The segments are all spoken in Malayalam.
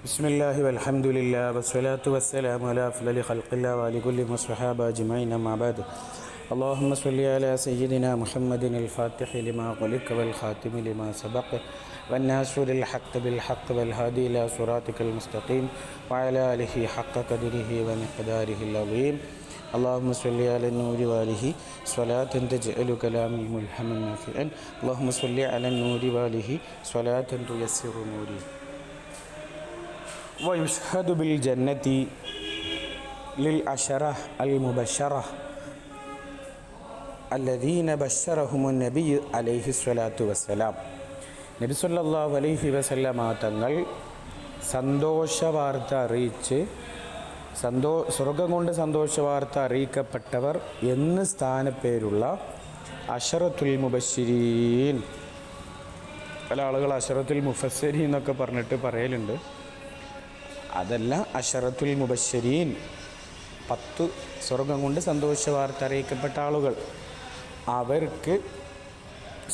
بسم الله والحمد لله والصلاة والسلام على أفضل خلق الله وعلى كل والصحابة أجمعين أما بعد. اللهم صل على سيدنا محمد الفاتح لما خلق والخاتم لما سبق والناصر الحق بالحق والهادي إلى صراطك المستقيم وعلى آله حق قدره ومقداره العظيم. اللهم صل على النور وآله صلاة تجعل كلامي ملهما نافعا. اللهم صل على النور وآله صلاة تيسر نوري. ويشهد بالجنة للعشرة المبشرة الذين بشرهم النبي عليه الصلاة والسلام. നബി സല്ലല്ലാഹു അലൈഹി വസല്ലമ തങ്ങൾ സന്തോഷ വാർത്ത അറിയിച്ച് സ്വർഗം കൊണ്ട് സന്തോഷ വാർത്ത അറിയിക്കപ്പെട്ടവർ എന്ന് സ്ഥാനപ്പേരുള്ള അശറത്തുൽ മുബശ്ശിരീൻ. പല ആളുകൾ അശറത്തുൽ മുഫസ്സിരീൻ എന്നൊക്കെ പറഞ്ഞിട്ട് പറയലുണ്ട്. അതല്ല, അശറത്തുൽ മുബശ്ശിരീൻ 10 സ്വർഗം കൊണ്ട് സന്തോഷ വാർത്ത അറിയിക്കപ്പെട്ട ആളുകൾ. അവർക്ക്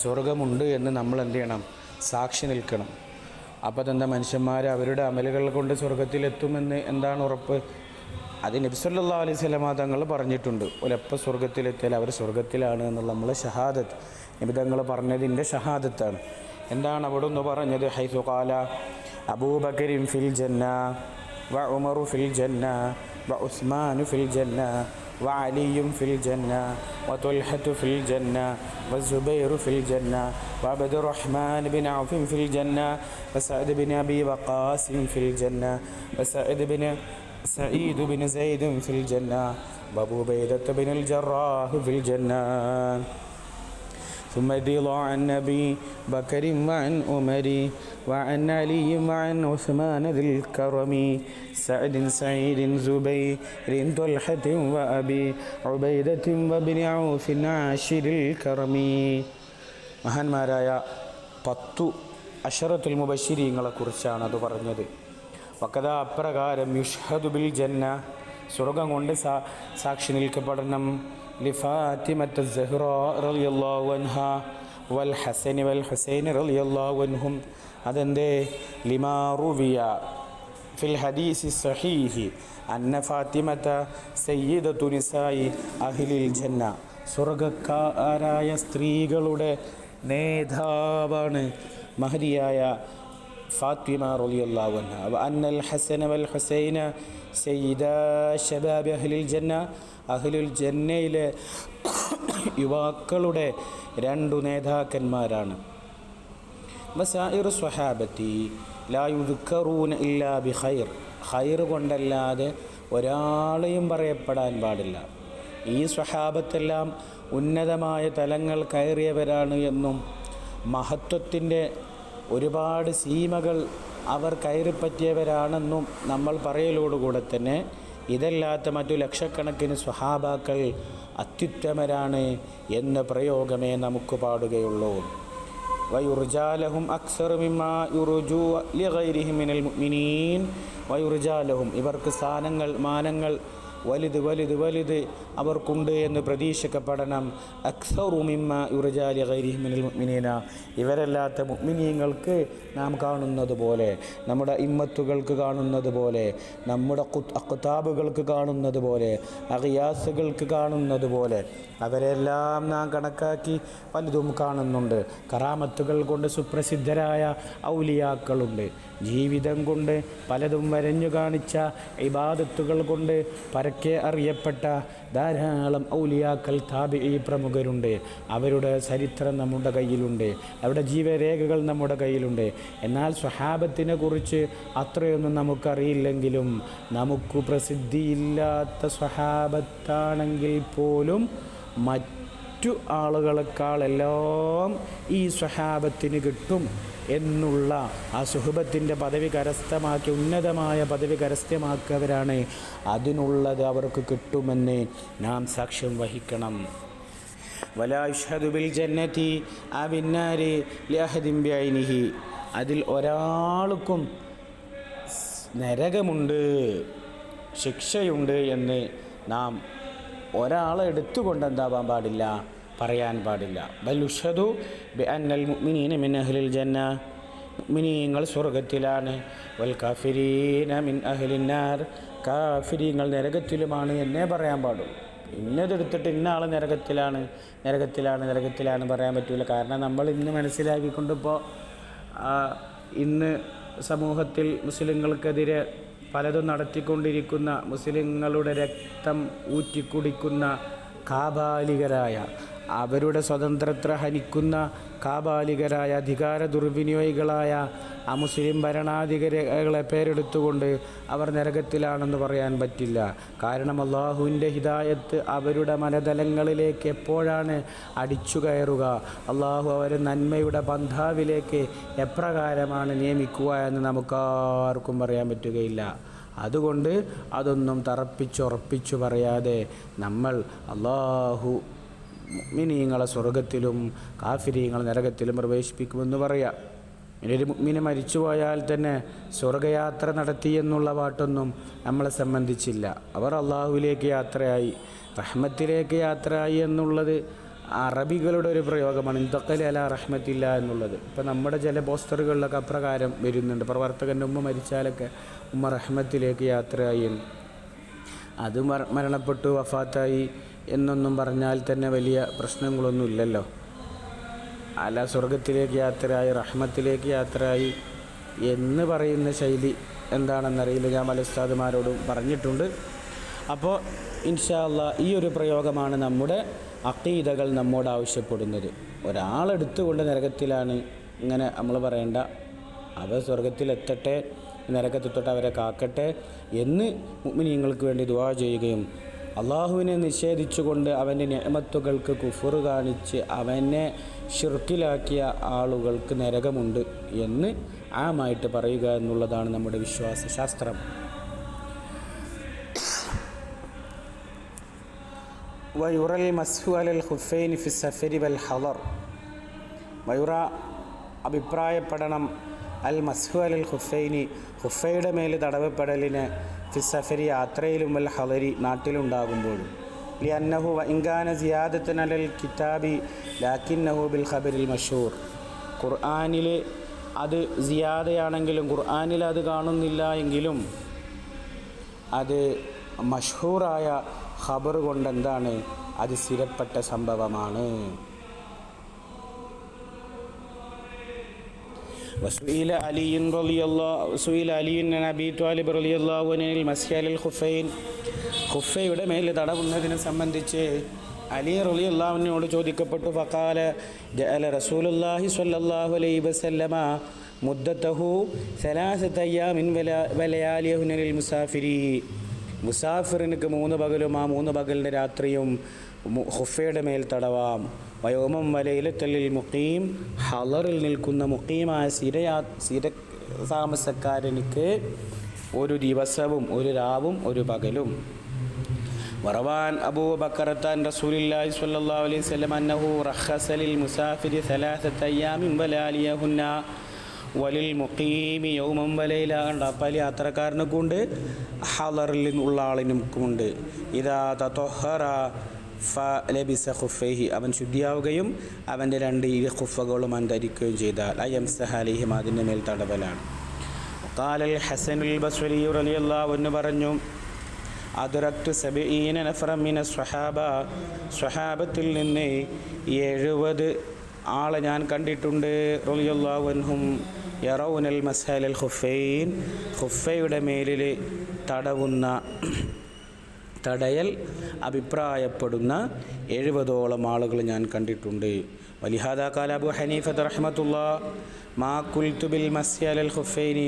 സ്വർഗമുണ്ട് എന്ന് നമ്മൾ എന്ത് ചെയ്യണം? സാക്ഷി നിൽക്കണം. അപ്പോൾ അതെന്താ, മനുഷ്യന്മാർ അവരുടെ അമലുകൾ കൊണ്ട് സ്വർഗത്തിലെത്തുമെന്ന് എന്താണ് ഉറപ്പ്? അത് നബി സല്ലല്ലാഹു അലൈഹി വസല്ലമ തങ്ങൾ പറഞ്ഞിട്ടുണ്ട്. ഒലെപ്പോൾ സ്വർഗത്തിലെത്തിയാൽ അവർ സ്വർഗത്തിലാണ് എന്നുള്ള നമ്മളെ ഷഹാദത്ത് നബി തങ്ങൾ പറഞ്ഞതിൻ്റെ ഷഹാദത്താണ്. എന്താണ് അവിടെ ഒന്ന് പറഞ്ഞത്? ഹൈസു ഖാല അബൂബക്കറിൻ ഫിൽ ജന്ന വ ഉമറു ഫിൽ ജന്ന വ ഉസ്മാനു ഫിൽ ജന്ന വ അലിയും ഫിൽ ജന്ന വ തുൽഹത്തു ഫിൽ ജന്ന വ സുബൈറു ഫിൽ ജന്ന വ അബ്ദുറഹ്മാൻ ബിൻ ഔഫ് ഫിൽ ജന്ന വ സഅദ് ബിൻ അബി വഖാസ് ഫിൽ ജന്ന വ സഈദ് ബിൻ സൈദ് ഫിൽ ജന്ന വ അബൂ ഉബൈദ ബിൻ അൽ ജറാഹ് ഫിൽ ജന്ന. ثم رضي عن أبي بكر وعن عمر وعن علي وعن عثمان ذي الكرم سعد سعيد زبير طلحة وأبي عبيدة وابن عوف عاشر الكرم. മഹാന്മാരായ 10 അശറത്തുൽ മുബശ്ശിരീങ്ങളെ കുറിച്ചാണ് അത് പറഞ്ഞത്. വക്കത അപ്രകാരം യുഷ്ഹദു ബിൽ ജന്ന, സ്വർഗം കൊണ്ട് സാക്ഷി നിൽക്കപ്പെടണം. لفاطمة الزهراء رضي الله عنها والحسن والحسين رضي الله عنهم. അതെന്തേ? لما روي في الحديث الصحيح أن فاطمة سيدة نساء أهل الجنة. സ്വർഗക്കാരായ സ്ത്രീകളുടെ നേതാവാണ് മഹദിയായ ഫാത്തിമ റളിയല്ലാഹു അൻഹ. വഅന്നൽ ഹസന വൽ ഹുസൈന സയ്യിദാ ശബാബി അഹ്ലിൽ ജന്ന, അഹ്ലുൽ ജന്നയിലെ യുവാക്കളുടെ 2 നേതാക്കന്മാരാണ്. വസായിറു സ്വഹാബത്തി ലാ യുദ്കറൂന ഇല്ലാ ബിഖൈർ, ഖൈർ കൊണ്ടല്ലാതെ ഒരാളെയും പറയപ്പെടാൻ പാടില്ല. ഈ സ്വഹാബത്തെല്ലാം ഉന്നതമായ തലങ്ങൾ കയറിയവരാണ് എന്നും മഹത്വത്തിൻ്റെ ഒരുപാട് സീമകൾ അവർ കയറിപ്പറ്റിയവരാണെന്നും നമ്മൾ പറയലോടുകൂടെ തന്നെ ഇതല്ലാത്ത മറ്റു ലക്ഷക്കണക്കിന് സ്വഹാബാക്കൾ അത്യുത്തമരാണ് എന്ന പ്രയോഗമേ നമുക്ക് പാടുകയുള്ളൂ. വയുർജാലഹും അക്സറു മിമ്മാ യുർജു ലിഗൈരിഹിം മിനൽ മുഅ്മിനീൻ. വയുർജാലഹും, ഇവർക്ക് സ്ഥാനങ്ങൾ മാനങ്ങൾ വലുത് അവർക്കുണ്ട് എന്ന് പ്രതീക്ഷിക്കപ്പെടണം. അക്സറു മിമ്മാ യുർജാ ലിഗൈരിഹിം മിനൽ മുഅ്മിനീന, ഇവരല്ലാത്ത മുഅ്മിനീങ്ങൾക്ക് നാം കാണുന്നത് പോലെ, നമ്മുടെ ഇമ്മത്തുകൾക്ക് കാണുന്നത് പോലെ, നമ്മുടെ അഖ്താബുകൾക്ക് കാണുന്നത് പോലെ, അഖിയാസുകൾക്ക് കാണുന്നത് പോലെ അവരെല്ലാം നാം കണക്കാക്കി വലുതും കാണുന്നുണ്ട്. കറാമത്തുകൾ കൊണ്ട് സുപ്രസിദ്ധരായ ഔലിയാക്കളുണ്ട്. ജീവിതം കൊണ്ട് പലതും വരഞ്ഞു കാണിച്ച ഇബാദത്തുകൾ കൊണ്ട് പരക്കെ അറിയപ്പെട്ട ധാരാളം ഔലിയാക്കൾ താബിഈ പ്രമുഖരുണ്ട്. അവരുടെ ചരിത്രം നമ്മുടെ കയ്യിലുണ്ട്, അവരുടെ ജീവരേഖകൾ നമ്മുടെ കയ്യിലുണ്ട്. എന്നാൽ സ്വഹാബത്തിനെ കുറിച്ച് അത്രയൊന്നും നമുക്കറിയില്ലെങ്കിലും നമുക്ക് പ്രസിദ്ധിയില്ലാത്ത സ്വഹാബത്താണെങ്കിൽ പോലും മറ്റു ആളുകളെക്കാളെല്ലാം ഈ സ്വഹാബത്തിന് കിട്ടും എന്നുള്ള ആ സുഹബത്തിൻ്റെ പദവി കരസ്ഥമാക്കി ഉന്നതമായ പദവി കരസ്ഥമാക്കിയവരാണ്. അതിനുള്ളത് അവർക്ക് കിട്ടുമെന്ന് നാം സാക്ഷ്യം വഹിക്കണം. വലാ യുഷ്ഹദു ബിൽ ജന്നതി അബിന്നാരി ലിഅഹദിൻ ബിഐനിഹി, അതിൽ ഒരാൾക്കും നരകമുണ്ട്, ശിക്ഷയുണ്ട് എന്ന് നാം ഒരാളെ എടുത്തുകൊണ്ട് എന്താവാൻ പാടില്ല, പറയാൻ പാടില്ല. ബൽ യുഷ്ഹദു ബിഅന്നൽ മുഅ്മിനീന മിൻ അഹ്ലിൽ ജന്ന, മുഅ്മിനീങ്ങൾ സ്വർഗത്തിലാണ്, വൽ കാഫിരീന മിൻ അഹ്ലിന്നാർ, കാഫിരീങ്ങൾ നരകത്തിലുമാണ് എന്നേ പറയാൻ പാടുള്ളൂ. ഇന്നതെടുത്തിട്ട് ഇന്ന ആൾ നരകത്തിലാണ് പറയാൻ പറ്റില്ല. കാരണം നമ്മൾ ഇന്ന് മനസ്സിലാക്കിക്കൊണ്ടിപ്പോൾ ഇന്ന് സമൂഹത്തിൽ മുസ്ലിങ്ങൾക്കെതിരെ പലതും നടത്തിക്കൊണ്ടിരിക്കുന്ന, മുസ്ലിങ്ങളുടെ രക്തം ഊറ്റിക്കുടിക്കുന്ന കാബാലികരായ, അവരുടെ സ്വതന്ത്രത്തെ ഹനിക്കുന്ന കാബാലികരായ, അധികാര ദുർവിനിയോഗികളായ അമുസ്ലിം ഭരണാധികാരികളെ പേരെടുത്തുകൊണ്ട് അവർ നരകത്തിലാണെന്ന് പറയാൻ പറ്റില്ല. കാരണം അള്ളാഹുവിൻ്റെ ഹിദായത്ത് അവരുടെ മനതലങ്ങളിലേക്ക് എപ്പോഴാണ് അടിച്ചു കയറുക, അള്ളാഹു അവരെ നന്മയുടെ പന്ഥാവിലേക്ക് എപ്രകാരമാണ് നിയമിക്കുക എന്ന് നമുക്കാർക്കും പറയാൻ പറ്റുകയില്ല. അതുകൊണ്ട് അതൊന്നും തറപ്പിച്ചുറപ്പിച്ചു പറയാതെ നമ്മൾ അള്ളാഹു മുഅ്മിനീങ്ങളെ സ്വർഗത്തിലും കാഫിരീങ്ങളെ നരകത്തിലും പ്രവേശിപ്പിക്കുമെന്ന് പറയാം. ഇനിയൊരു മുഅ്മിന് മരിച്ചുപോയാൽ തന്നെ സ്വർഗയാത്ര നടത്തിയെന്നുള്ള പാട്ടൊന്നും നമ്മളെ സംബന്ധിച്ചില്ല. അവർ അള്ളാഹുവിലേക്ക് യാത്രയായി, റഹ്മത്തിലേക്ക് യാത്രയായി എന്നുള്ളത് അറബികളുടെ ഒരു പ്രയോഗമാണ്. ഇന്തഖല അലാ റഹ്മത്തില്ല എന്നുള്ളത്. ഇപ്പം നമ്മുടെ ചില പോസ്റ്ററുകളിലൊക്കെ അപ്രകാരം വരുന്നുണ്ട്. പ്രവർത്തകൻ്റെ ഉമ്മ മരിച്ചാലൊക്കെ ഉമ്മ റഹ്മത്തിലേക്ക് യാത്രയായി, അത് മരണപ്പെട്ടു വഫാത്തായി എന്നൊന്നും പറഞ്ഞാൽ തന്നെ വലിയ പ്രശ്നങ്ങളൊന്നും ഇല്ലല്ലോ. അല്ല, സ്വർഗത്തിലേക്ക് യാത്രയായി, റഹ്മത്തിലേക്ക് യാത്രയായി എന്ന് പറയുന്ന ശൈലി എന്താണെന്നറിയില്ല. ഞാൻ പല ഉസ്താദുമാരോടും പറഞ്ഞിട്ടുണ്ട്. അപ്പോൾ ഇൻഷാ അല്ലാഹ് ഈ ഒരു പ്രയോഗമാണ് നമ്മുടെ അഖീദകൾ നമ്മോട് ആവശ്യപ്പെടുന്നത്. ഒരാളെടുത്തുകൊണ്ട് നരകത്തിലാണ് ഇങ്ങനെ നമ്മൾ പറയേണ്ട. അവർ സ്വർഗത്തിലെത്തട്ടെ, നരകത്തിൽ തൊട്ട് അവരെ കാക്കട്ടെ എന്ന് മുഅ്മിനീങ്ങൾക്ക് വേണ്ടി ദുആ ചെയ്യുകയും, അള്ളാഹുവിനെ നിഷേധിച്ചുകൊണ്ട് അവൻ്റെ നിഅമത്തുകൾക്ക് കുഫ്ർ കാണിച്ച് അവനെ ശിർക്കിലാക്കിയ ആളുകൾക്ക് നരകമുണ്ട് എന്ന് ആമായിട്ട് പറയുക എന്നുള്ളതാണ് നമ്മുടെ വിശ്വാസ ശാസ്ത്രം. വയുറൽ മസ്ഹു അലൽ ഖുഫൈനി ഫി സഫരി വൽ ഹളർ. വയുറ അഭിപ്രായപ്പെടണം അൽ മസ്ഹു അലൽ ഖുഫൈനി, ഖുഫയുടെ മേൽ തടവപ്പെടലിന് ഫി സഫരി യാത്രയിലും വൽ ഹളരി നാട്ടിലുണ്ടാകുമ്പോഴും. ലിഅന്നഹു വഇൻകാന സിയാദത്തൻ അലൽ കിതാബി ലാകിന്നഹു ബിൽ ഖബരിൽ മഷ്ഹൂർ. ഖുർആനിൽ അത് സിയാദയാണെങ്കിലും, ഖുർആനിൽ അത് കാണുന്നില്ല എങ്കിലും അത് മഷ്ഹൂറായ ഖബർ കൊണ്ട് എന്താണ്, അത് സ്ഥിരപ്പെട്ട സംഭവമാണ്. വസുഇല അലിയുൻ അബി ത്വാലിബ് റളിയല്ലാഹു അൻഹു മസ്ഹി അലൽ ഖുഫൈൻ, ഖുഫയുടെ മേൽ തടവുന്നതിനെ സംബന്ധിച്ച് അലി റളിയല്ലാഹു അൻഹുവോട് ചോദിക്കപ്പെട്ടു. ഫഖാല ജഅല റസൂലുള്ളാഹി സ്വല്ലല്ലാഹു അലൈഹി വസല്ലമ മുദ്ദതഹു 3 അയ്യാമിൻ വലയാലിഹുന ലിൽ മുസാഫിരി. മുസാഫിറിനക്ക് 3 പകലും ആ 3 പകലിൻ്റെ രാത്രിയും ഖുഫയുടെ മേൽ തടവാം. വയോമം വലയിലത്തലിൽ മുഖീം, ഹളറിൽ നിൽക്കുന്ന മുഖീമായ സ്ഥിര താമസക്കാരനിക്ക് 1 ദിവസവും 1 രാവും 1 പകലും. വറവാൻ അബൂ ബക്കറത്താൻ റസൂലുള്ളാഹി സ്വല്ലല്ലാഹു അലൈഹി വസല്ലം അന്നഹു റഖസ ലിൽ മുസാഫിരി 3 അയ്യാമിൻ വലാലിയഹുന്ന വലിൽ മുഖീമി യൗമൻ വലൈല. അപ്പോൾ യാത്രക്കാരനൊക്കെയുണ്ട്, ഹളറിൽ ഉള്ള ആളിനുമുണ്ട്. ഇദാ തത്വഹറ ഫലബിസ ഖുഫൈഹി, അവൻ ശുദ്ധിയാവുകയും അവൻ്റെ 2 ഖുഫകളും ധരിക്കുകയും ചെയ്താൽ അയംസഹ അലൈഹിം, അതിൻ്റെ മേൽ തടവലാണ്. ഖാലൽ ഹസനുൽ ബസ്രി റളിയല്ലാഹു അൻഹു പറഞ്ഞു, അദ്റക്തു 70 നഫറൻ മിന സ്വഹാബ, സ്വഹാബത്തിൽ നിന്ന് 70 ആളെ ഞാൻ കണ്ടിട്ടുണ്ട്. റളിയല്ലാഹു അൻഹും യറൗനൽ മസ്ഹലൽ ഖുഫൈൻ, ഖുഫയുടെ മേലിൽ തടയൽ അഭിപ്രായപ്പെടുന്ന 70ഓളം ആളുകൾ ഞാൻ കണ്ടിട്ടുണ്ട്. വലിഹാദാ ഖാല അബൂ ഹനീഫത റഹ്മത്തുള്ളാഹി മാ ഖുൽതു ബിൽ മസ്ഹി അലൽ ഖുഫൈനി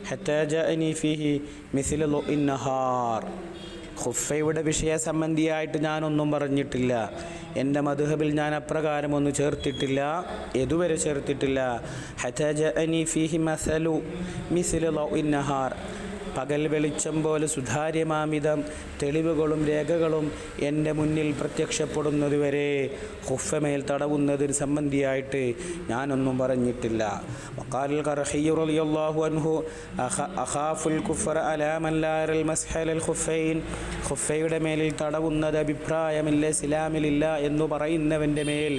ഹത്താ ജാഅനി ഫീഹി മിസ്ല ളുഇൻ നഹാർ. ഖുഫയുടെ വിഷയ സംബന്ധിയായിട്ട് ഞാനൊന്നും പറഞ്ഞിട്ടില്ല. എൻ്റെ മദ്ഹബിൽ ഞാൻ അപ്രകാരമൊന്നും ചേർത്തിട്ടില്ല, ഇതുവരെ ചേർത്തിട്ടില്ല. ഹത്താ ജാഅനി ഫീഹി മിസ്ല ളുഇൻ നഹാർ, പകൽ വെളിച്ചം പോലെ സുതാര്യമാമിതം തെളിവുകളും രേഖകളും എൻ്റെ മുന്നിൽ പ്രത്യക്ഷപ്പെടുന്നതുവരെ ഖുഫമേൽ തടവുന്നതിന് സംബന്ധിയായിട്ട് ഞാനൊന്നും പറഞ്ഞിട്ടില്ല. വഖാൽ ഖർഹി റളിയല്ലാഹു അൻഹു അഖാഫുൽ കുഫ്ര അലാ മൻ ലാ യറൽ മസ്ഹ അലൽ ഖുഫൈൻ, ഖുഫയുടെ മേലിൽ തടവുന്നത് അഭിപ്രായമില്ല, ഇസ്ലാമിലില്ല എന്ന് പറയുന്നവൻ്റെ മേൽ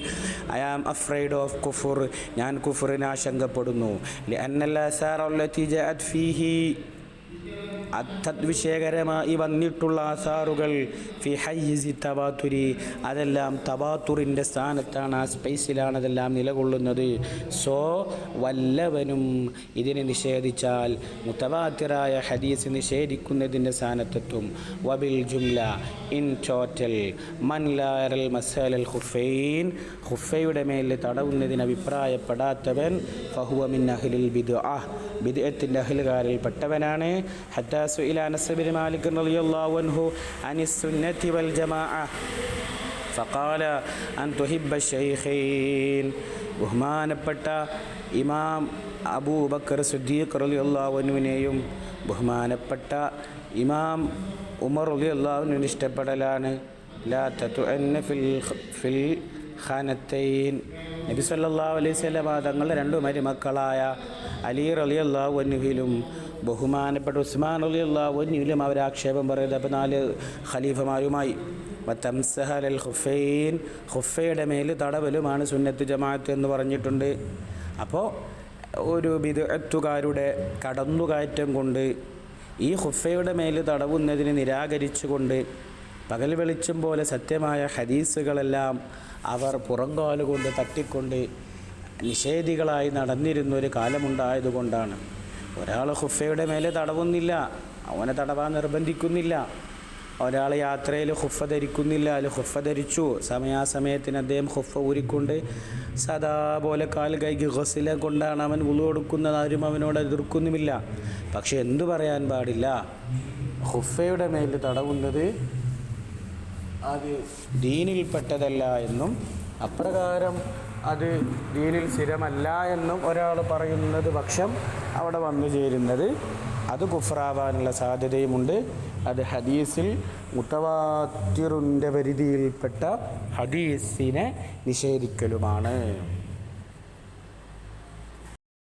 ഐ ആം അഫ്രൈഡ് ഓഫ് കുഫർ, ഞാൻ കുഫറിന് ആശങ്കപ്പെടുന്നു. ലിഅന്നൽ ആസാറ അല്ലതി ജഅത് ഫീഹി, അത്തദ്വിഷയകരമായി വന്നിട്ടുള്ള ആസാറുകൾ ഫി ഹയ്യിസി തവാതുരി, അതെല്ലാം തവാത്തുറിൻ്റെ സ്ഥാനത്താണ്, ആ സ്പേസിലാണ് അതെല്ലാം നിലകൊള്ളുന്നത്. സോ വല്ലവനും ഇതിനെ നിഷേധിച്ചാൽ മുതവാത്തിറായ ഹദീസ് നിഷേധിക്കുന്നതിൻ്റെ സ്ഥാനത്തെത്തും. വബിൽ ജുംല, ഇൻ ടോട്ടൽ, മൻ ലാ യറൽ മസ്അലൽ ഖുഫൈൻ, ഖുഫയുടെ മേൽ തടവുന്നതിന് അഭിപ്രായപ്പെടാത്തവൻ ഫഹുവ മിൻ അഹ്ലിൽ ബിദ്അ, ബിദ്അത്തിൻ്റെ അഹ്ലുകാരിൽ പെട്ടവനാണ്. ഹത്താ സുഇല അനസ് ബിൻ മാലിക് റളിയല്ലാഹു അൻഹു അനിസ് സുന്നത്തി വൽ ജമാഅ ഫഖാല അൻ തുഹിബ്ബ ശൈഖൈൻ, ബഹുമാനപ്പെട്ട ഇമാം അബൂബക്കർ സിദ്ദീഖ് റളിയല്ലാഹു അൻഹുവിനെയും ബഹുമാനപ്പെട്ട ഇമാം ഉമർ റളിയല്ലാഹു അൻഹുവിനെ ഇഷ്ടപ്പെടലാണ്. ലാ തതുഅന്ന ഫിൽ ഖാനത്തൈൻ, നബി സല്ലല്ലാഹു അലൈഹി വസല്ലം തങ്ങളുടെ രണ്ട് മരുമക്കളായ അലി റളിയല്ലാഹു അൻഹുവിലും ബഹുമാനപ്പെട്ട ഉസ്മാൻ റളിയല്ലാഹു അൻഹുവിലും അവർ ആക്ഷേപം പറയുന്നത്. അപ്പോൾ 4 ഖലീഫമാരുമായി വതംസഹൽ ഖുഫൈൻ, ഖുഫയുടെ മേൽ തടവലുമാണ് സുന്നത്ത് ജമാഅത്ത് എന്ന് പറഞ്ഞിട്ടുണ്ട്. അപ്പോൾ ഒരു ബിദ്അത്തുകാരുടെ കടന്നുകയറ്റം കൊണ്ട് ഈ ഖുഫയുടെ മേൽ തടവുന്നതിനെ നിരാകരിച്ചുകൊണ്ട് പകൽ വെളിച്ചം പോലെ സത്യമായ ഹദീസുകളെല്ലാം അവർ പുറംകാലുകൊണ്ട് തട്ടിക്കൊണ്ട് നിഷേധികളായി നടന്നിരുന്നൊരു കാലമുണ്ടായതുകൊണ്ടാണ്. ഒരാൾ ഖുഫയുടെ മേലെ തടവുന്നില്ല, അവനെ തടവാൻ നിർബന്ധിക്കുന്നില്ല. ഒരാൾ യാത്രയിൽ ഖുഫ ധരിക്കുന്നില്ല, അതിൽ ഖുഫ ധരിച്ചു, സമയാസമയത്തിന് അദ്ദേഹം ഖുഫ ഊരിക്കൊണ്ട് സദാ പോലെ കാൽ കൈക്ക് ഗസില കൊണ്ടാണ് അവൻ വുളു കൊടുക്കുന്നത്, ആരും അവനോട് എതിർക്കുന്നുമില്ല. പക്ഷെ എന്തു പറയാൻ പാടില്ല, ഖുഫയുടെ മേൽ തടവുന്നത് അത് ദീനിൽപ്പെട്ടതല്ല എന്നും അപ്രകാരം അത് ദീനിൽ സ്ഥിരമല്ല എന്നും ഒരാൾ പറയുന്നത് പക്ഷം അവിടെ വന്നു ചേരുന്നത് അത് കുഫ്രാവാനുള്ള സാധ്യതയുമുണ്ട്. അത് ഹദീസിൽ മുതവാത്തിറിൻ്റെ പരിധിയിൽപ്പെട്ട ഹദീസിനെ നിഷേധിക്കലുമാണ്.